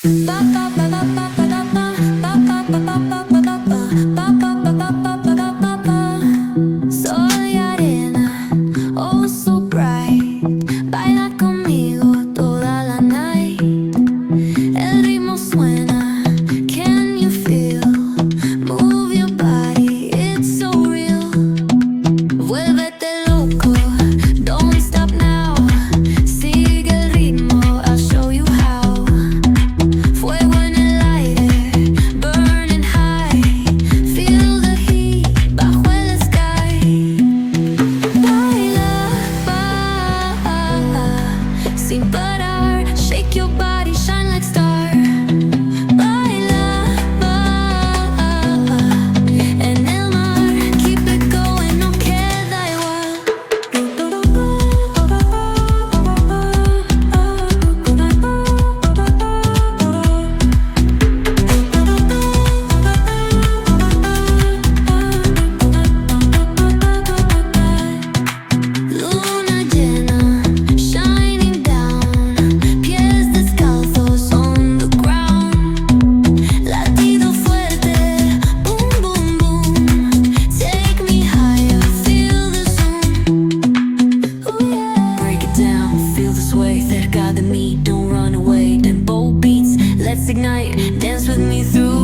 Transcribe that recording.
Soy arena, oh so bright. Baila conmigo toda la night. El ritmo suena, can you feel? Move your body, it's so real. Vuélvete loco, don't stop now. Sigue el ritmo, I'll show you how. Fuego en el aire, burning high. Feel the heat bajo el sky. Baila, sin parar. Shake your body, shine like star. Baila, en el mar. Keep it going, no queda Luna llena, shining down. Pies descalzos on the ground. Latido fuerte, boom, boom, boom. Take me higher, feel the zoom. Ooh, yeah. Break it down, feel the sway. Cerca de mí, don't run away. Tempo beats, let's ignite. Dance with me through